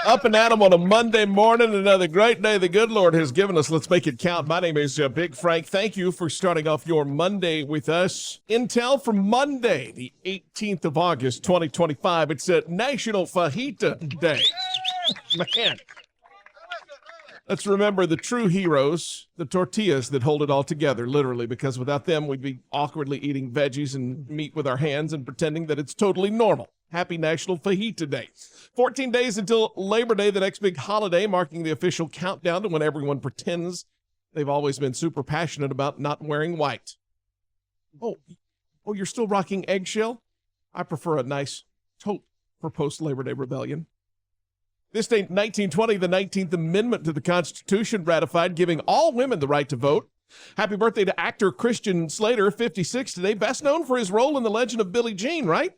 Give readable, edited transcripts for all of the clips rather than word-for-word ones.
Up and at 'em on a Monday morning, another great day the good Lord has given us. Let's make it count. My name is Big Frank. Thank you for starting off your Monday with us. Intel from Monday, the 18th of August, 2025. It's a National Fajita Day. Man. Let's remember the true heroes, the tortillas that hold it all together, literally, because without them, we'd be awkwardly eating veggies and meat with our hands and pretending that it's totally normal. Happy National Fajita Day. 14 days until Labor Day, the next big holiday, marking the official countdown to when everyone pretends they've always been super passionate about not wearing white. Oh, you're still rocking eggshell? I prefer a nice taupe for post-Labor Day rebellion. This day, 1920, the 19th Amendment to the Constitution ratified, giving all women the right to vote. Happy birthday to actor Christian Slater, 56 today, best known for his role in The Legend of Billie Jean, right?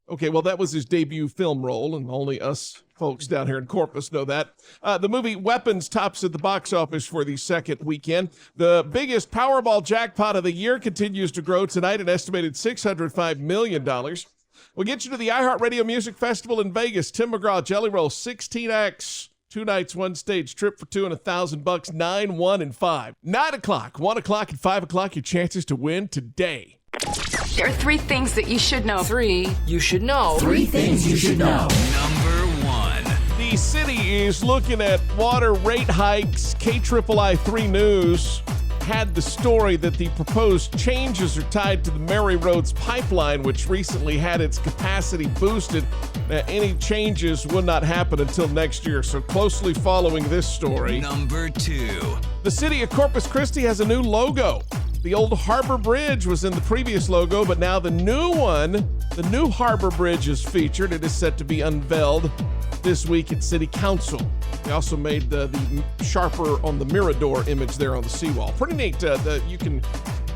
Okay, well, that was his debut film role, and only us folks down here in Corpus know that. The movie Weapons tops at the box office for the second weekend. The biggest Powerball jackpot of the year continues to grow tonight, an estimated $605 million. We'll get you to the iHeartRadio Music Festival in Vegas. Tim McGraw, Jelly Roll, 16 acts, 2 nights, 1 stage, trip for 2 and $1,000, 9, 1, and 5. 9 o'clock, 1 o'clock, and 5 o'clock, your chances to win today. There are 3 things that you should know. 3 you should know. 3 things you should know. Number 1. The city is looking at water rate hikes. KIII 3 News had the story that the proposed changes are tied to the Mary Rhodes Pipeline, which recently had its capacity boosted. Any changes would not happen until next year, so closely following this story. Number 2. The City of Corpus Christi has a new logo. The old Harbor Bridge was in the previous logo, but now the new one, the new Harbor Bridge is featured. It is set to be unveiled this week at City Council. They also made the sharper on the Mirador image there on the seawall. Pretty neat. You can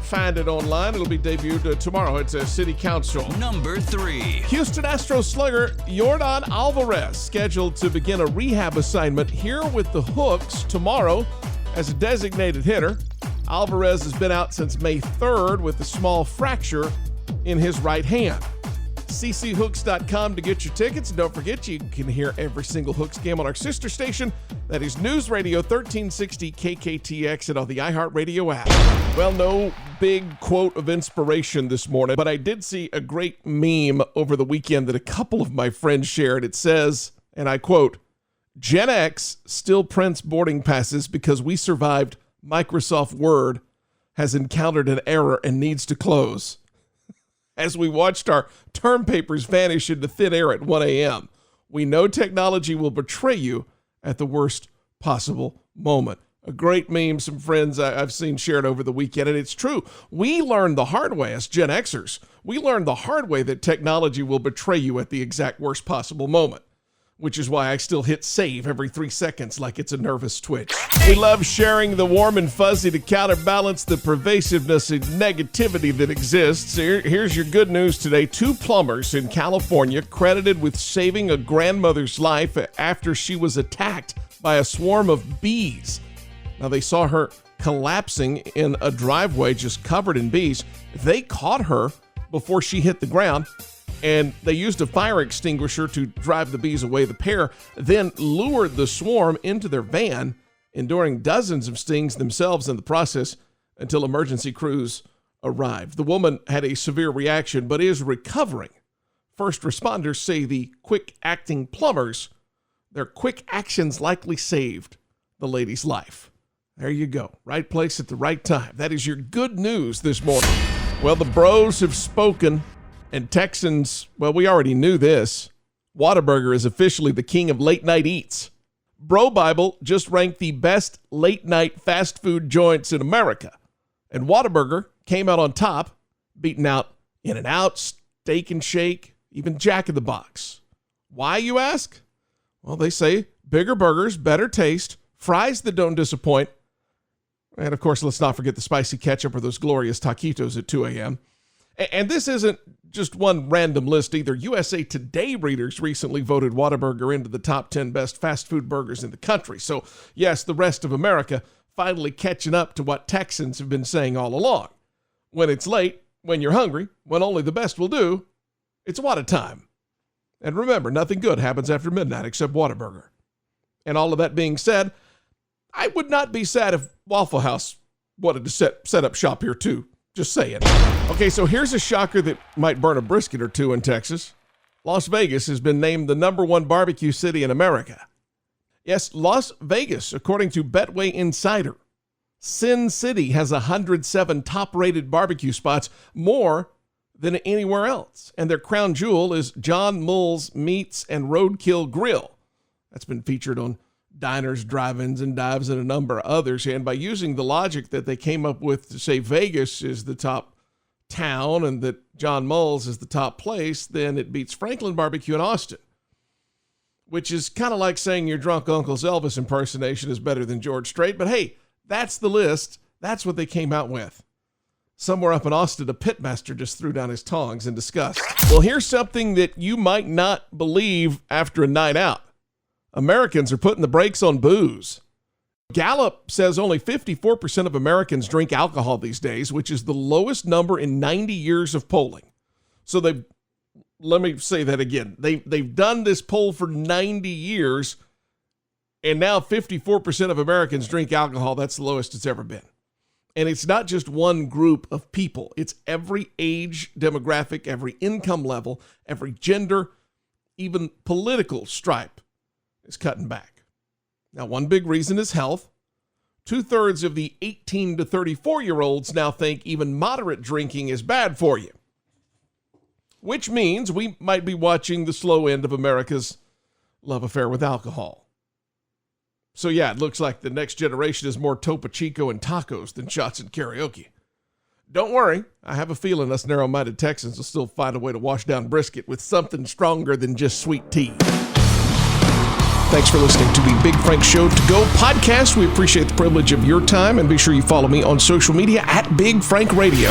find it online. It'll be debuted tomorrow. It's a City Council. Number 3. Houston Astros slugger Yordan Alvarez scheduled to begin a rehab assignment here with the Hooks tomorrow as a designated hitter. Alvarez has been out since May 3rd with a small fracture in his right hand. cchooks.com to get your tickets. And don't forget, you can hear every single Hooks game on our sister station. That is News Radio 1360 KKTX and on the iHeartRadio app. Well, no big quote of inspiration this morning, but I did see a great meme over the weekend that a couple of my friends shared. It says, and I quote, "Gen X still prints boarding passes because we survived Microsoft Word has encountered an error and needs to close." As we watched our term papers vanish into thin air at 1 a.m., we know technology will betray you at the worst possible moment. A great meme some friends I've seen shared over the weekend, and it's true. We learned the hard way as Gen Xers. We learned the hard way that technology will betray you at the exact worst possible moment, which is why I still hit save every 3 seconds like it's a nervous twitch. We love sharing the warm and fuzzy to counterbalance the pervasiveness and negativity that exists. Here's your good news today. 2 plumbers in California credited with saving a grandmother's life after she was attacked by a swarm of bees. Now, they saw her collapsing in a driveway just covered in bees. They caught her before she hit the ground, and they used a fire extinguisher to drive the bees away. The pair then lured the swarm into their van, enduring dozens of stings themselves in the process until emergency crews arrived. The woman had a severe reaction, but is recovering. First responders say the quick-acting plumbers, their quick actions likely saved the lady's life. There you go. Right place at the right time. That is your good news this morning. Well, the bros have spoken. And Texans, well, we already knew this. Whataburger is officially the king of late-night eats. Bro Bible just ranked the best late-night fast food joints in America. And Whataburger came out on top, beating out In-N-Out, Steak and Shake, even Jack in the Box. Why, you ask? Well, they say bigger burgers, better taste, fries that don't disappoint. And, of course, let's not forget the spicy ketchup or those glorious taquitos at 2 a.m. And this isn't just one random list either. USA Today readers recently voted Whataburger into the top 10 best fast food burgers in the country. So, yes, the rest of America finally catching up to what Texans have been saying all along. When it's late, when you're hungry, when only the best will do, it's Whata time. And remember, nothing good happens after midnight except Whataburger. And all of that being said, I would not be sad if Waffle House wanted to set up shop here too. Just saying. Okay, so here's a shocker that might burn a brisket or two in Texas. Las Vegas has been named the #1 barbecue city in America. Yes, Las Vegas, according to Betway Insider. Sin City has 107 top-rated barbecue spots, more than anywhere else. And their crown jewel is John Mull's Meats and Roadkill Grill. That's been featured on diners, drive-ins, and dives, and a number of others. And by using the logic that they came up with to say Vegas is the top town and that John Mull's is the top place, then it beats Franklin Barbecue in Austin, which is kind of like saying your drunk uncle's Elvis impersonation is better than George Strait. But hey, that's the list. That's what they came out with. Somewhere up in Austin, a pitmaster just threw down his tongs in disgust. Well, here's something that you might not believe after a night out. Americans are putting the brakes on booze. Gallup says only 54% of Americans drink alcohol these days, which is the lowest number in 90 years of polling. So let me say that again. They've done this poll for 90 years, and now 54% of Americans drink alcohol. That's the lowest it's ever been. And it's not just one group of people. It's every age demographic, every income level, every gender, even political stripe is cutting back. Now, one big reason is health. 2/3 of the 18 to 34-year-olds now think even moderate drinking is bad for you, which means we might be watching the slow end of America's love affair with alcohol. So yeah, it looks like the next generation is more Topo Chico and tacos than shots and karaoke. Don't worry, I have a feeling us narrow-minded Texans will still find a way to wash down brisket with something stronger than just sweet tea. Thanks for listening to the Big Frank Show To Go podcast. We appreciate the privilege of your time, and be sure you follow me on social media at Big Frank Radio.